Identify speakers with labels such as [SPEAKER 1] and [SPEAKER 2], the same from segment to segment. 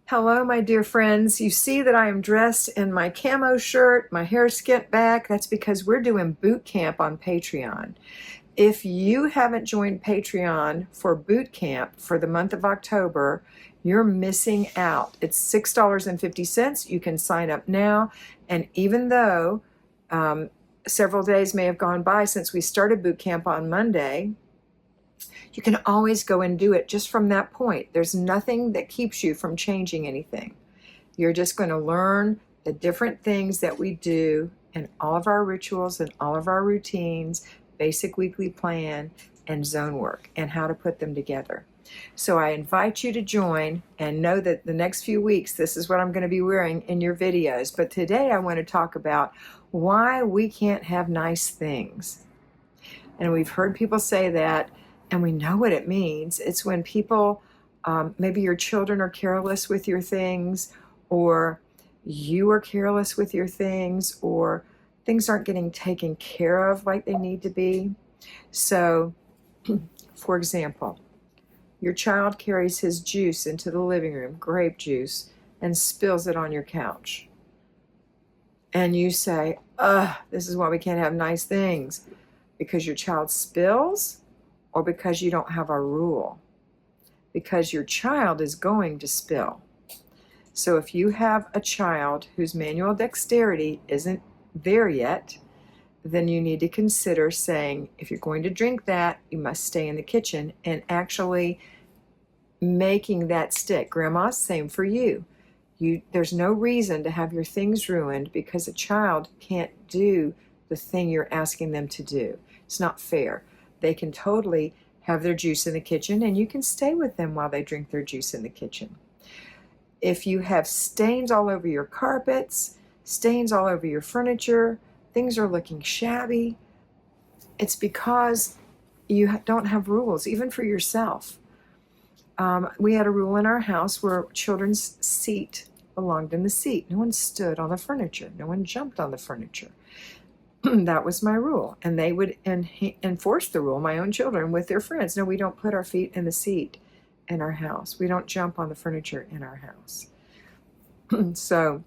[SPEAKER 1] Hello, my dear friends. You see that I am dressed in my camo shirt, my hair skint back. That's because we're doing boot camp on Patreon. If you haven't joined Patreon for boot camp for the month of October, you're missing out. It's $6.50. You can sign up now. And even though several days may have gone by since we started boot camp on Monday, you can always go and do it just from that point. There's nothing that keeps you from changing anything. You're just going to learn the different things that we do in all of our rituals and all of our routines, basic weekly plan, and zone work, and how to put them together. So I invite you to join and know that the next few weeks, this is what I'm going to be wearing in your videos. But today I want to talk about why we can't have nice things. And we've heard people say that, and we know what it means. It's when people, maybe your children are careless with your things, or you are careless with your things, or things aren't getting taken care of like they need to be. So, for example, your child carries his juice into the living room, grape juice, and spills it on your couch. And you say, this is why we can't have nice things. Because your child spills, or because you don't have a rule? Because your child is going to spill. So if you have a child whose manual dexterity isn't there yet, then you need to consider saying, if you're going to drink that, you must stay in the kitchen, and actually making that stick. Grandma, same for you. There's no reason to have your things ruined because a child can't do the thing you're asking them to do. It's not fair. They can totally have their juice in the kitchen, and you can stay with them while they drink their juice in the kitchen. If you have stains all over your carpets, stains all over your furniture, things are looking shabby, it's because you don't have rules, even for yourself. We had a rule in our house where children's seat belonged in the seat. No one stood on the furniture. No one jumped on the furniture. That was my rule. And they would enforce the rule, my own children, with their friends. No, we don't put our feet in the seat in our house. We don't jump on the furniture in our house. So,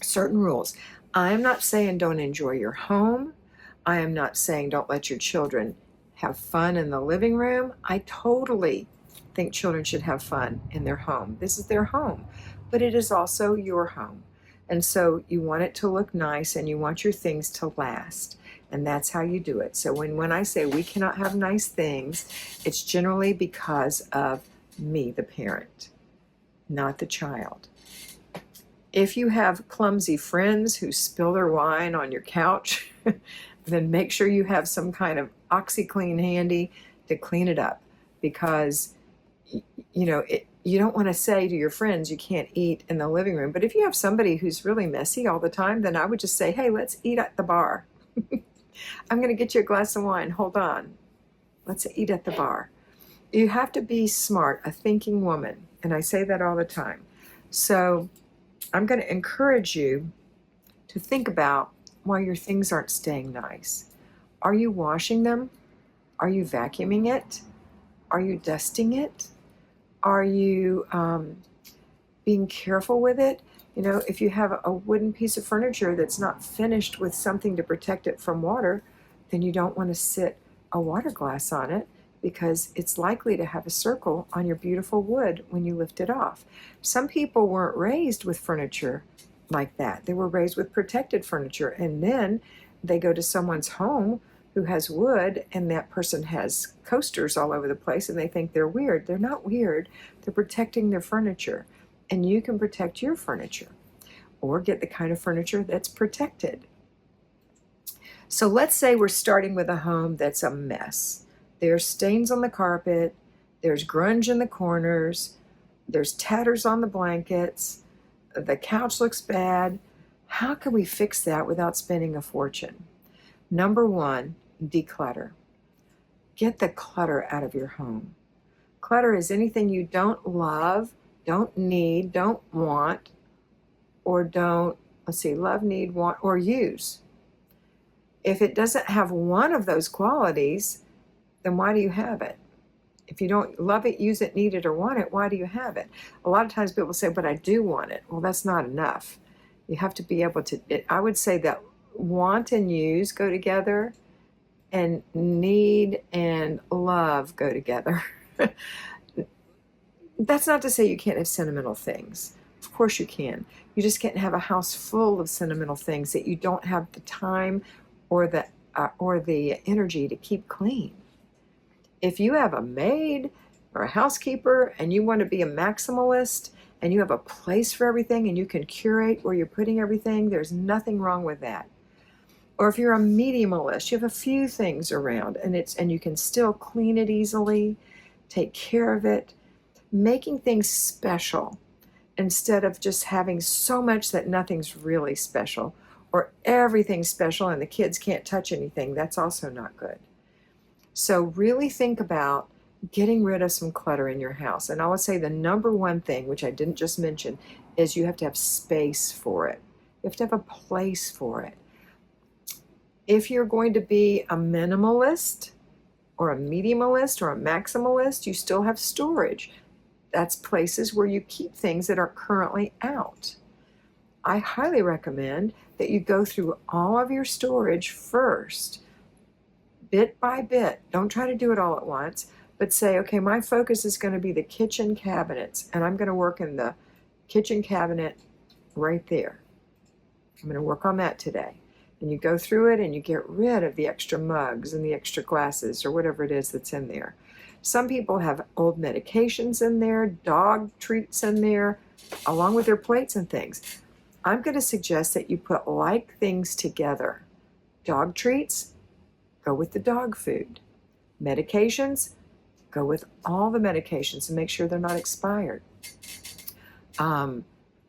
[SPEAKER 1] certain rules. I am not saying don't enjoy your home. I am not saying don't let your children have fun in the living room. I totally think children should have fun in their home. This is their home, but it is also your home. And so you want it to look nice, and you want your things to last. And that's how you do it. So when I say we cannot have nice things, it's generally because of me, the parent, not the child. If you have clumsy friends who spill their wine on your couch, then make sure you have some kind of OxyClean handy to clean it up, because you don't want to say to your friends you can't eat in the living room. But if you have somebody who's really messy all the time, then I would just say, hey, let's eat at the bar. I'm going to get you a glass of wine. Hold on. Let's eat at the bar. You have to be smart, a thinking woman. And I say that all the time. So I'm going to encourage you to think about why your things aren't staying nice. Are you washing them? Are you vacuuming it? Are you dusting it? Are you being careful with it? If you have a wooden piece of furniture that's not finished with something to protect it from water, then you don't want to sit a water glass on it, because it's likely to have a circle on your beautiful wood when you lift it off. Some people weren't raised with furniture like that. They were raised with protected furniture, and then they go to someone's home who has wood, and that person has coasters all over the place, and they think they're weird. They're not weird. They're protecting their furniture. And you can protect your furniture, or get the kind of furniture that's protected. So let's say we're starting with a home that's a mess. There's stains on the carpet, there's grunge in the corners, there's tatters on the blankets, the couch looks bad. How can we fix that without spending a fortune? Number one, declutter. Get the clutter out of your home. Clutter is anything you don't love, don't need, don't want, or love, need, want, or use. If it doesn't have one of those qualities, then why do you have it? If you don't love it, use it, need it, or want it, why do you have it? A lot of times people say, but I do want it. Well, that's not enough. You have to be able to, I would say that want and use go together, and need and love go together. That's not to say you can't have sentimental things. Of course you can. You just can't have a house full of sentimental things that you don't have the time or the energy to keep clean. If you have a maid or a housekeeper and you want to be a maximalist and you have a place for everything and you can curate where you're putting everything, there's nothing wrong with that. Or if you're a mediumalist, you have a few things around and you can still clean it easily, take care of it, making things special instead of just having so much that nothing's really special, or everything's special and the kids can't touch anything. That's also not good. So really think about getting rid of some clutter in your house. And I would say the number one thing, which I didn't just mention, is you have to have space for it. You have to have a place for it. If you're going to be a minimalist or a mediumalist or a maximalist, you still have storage. That's places where you keep things that are currently out. I highly recommend that you go through all of your storage first, bit by bit. Don't try to do it all at once, but say, okay, my focus is going to be the kitchen cabinets, and I'm going to work in the kitchen cabinet right there. I'm going to work on that today. And you go through it and you get rid of the extra mugs and the extra glasses or whatever it is that's in there. Some people have old medications in there, dog treats in there, along with their plates and things. I'm going to suggest that you put like things together. Dog treats, go with the dog food. Medications, go with all the medications and make sure they're not expired.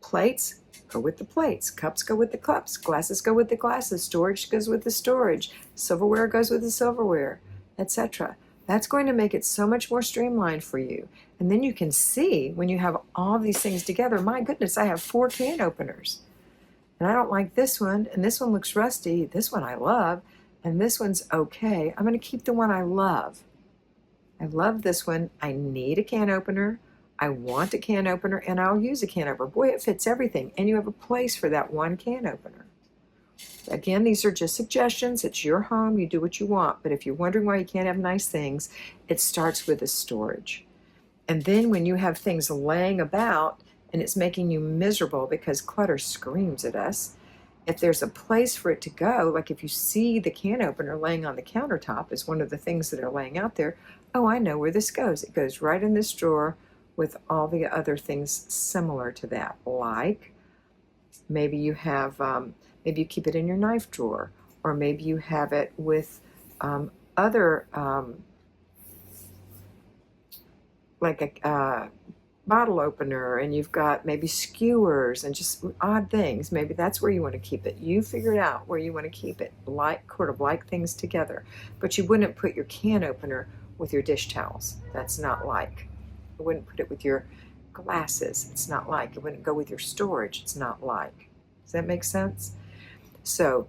[SPEAKER 1] Plates, go with the plates. Cups go with the cups. Glasses go with the glasses. Storage goes with the storage. Silverware goes with the silverware, etc. That's going to make it so much more streamlined for you. And then you can see when you have all these things together, my goodness, I have 4 can openers. And I don't like this one, and this one looks rusty. This one I love, and this one's okay. I'm going to keep the one I love. I love this one. I need a can opener. I want a can opener, and I'll use a can opener. Boy, it fits everything, and you have a place for that one can opener. Again, these are just suggestions. It's your home. You do what you want. But if you're wondering why you can't have nice things, it starts with the storage. And then when you have things laying about and it's making you miserable because clutter screams at us, if there's a place for it to go, like if you see the can opener laying on the countertop as one of the things that are laying out there, oh, I know where this goes. It goes right in this drawer with all the other things similar to that. Like maybe you have, maybe you keep it in your knife drawer, or maybe you have it with other, like a bottle opener, and you've got maybe skewers and just odd things. Maybe that's where you want to keep it. You figure it out where you want to keep it, like things together. But you wouldn't put your can opener with your dish towels. That's not like. You wouldn't put it with your glasses. It's not like. It wouldn't go with your storage. It's not like. Does that make sense? So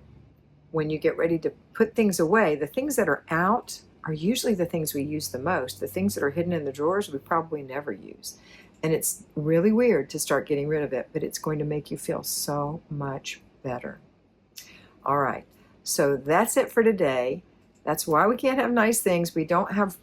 [SPEAKER 1] when you get ready to put things away, the things that are out are usually the things we use the most. The things that are hidden in the drawers we probably never use. And it's really weird to start getting rid of it, but it's going to make you feel so much better. All right, so that's it for today. That's why we can't have nice things. We don't have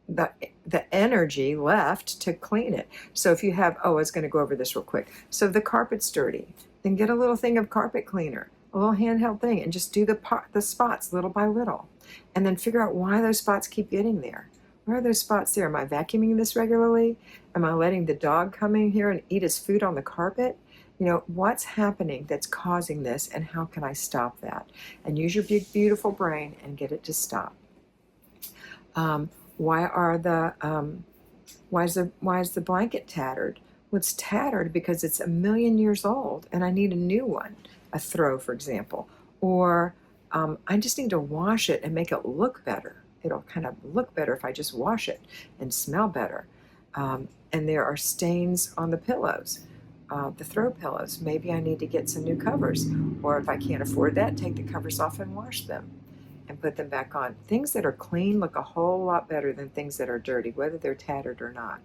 [SPEAKER 1] the energy left to clean it. So if you have, I was going to go over this real quick. So if the carpet's dirty, then get a little thing of carpet cleaner, a little handheld thing, and just do the spots little by little. And then figure out why those spots keep getting there. Why are those spots there? Am I vacuuming this regularly? Am I letting the dog come in here and eat his food on the carpet? You know, what's happening that's causing this, and how can I stop that? And use your big, beautiful brain and get it to stop. Why is the blanket tattered? Well, it's tattered because it's 1,000,000 years old and I need a new one, a throw, for example. Or I just need to wash it and make it look better. It'll kind of look better if I just wash it and smell better. And there are stains on the pillows, the throw pillows. Maybe I need to get some new covers. Or if I can't afford that, take the covers off and wash them. and put them back on. Things that are clean look a whole lot better than things that are dirty, whether they're tattered or not.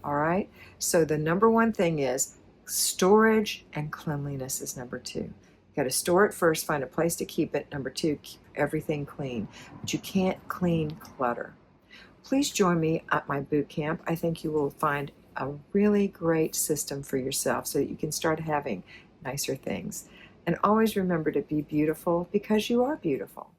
[SPEAKER 1] All right, so the number one thing is storage, and cleanliness is number two. You got to store it first, find a place to keep it. Number two, keep everything clean. But you can't clean clutter. Please join me at my boot camp. I think you will find a really great system for yourself so that you can start having nicer things. And always remember to be beautiful because you are beautiful.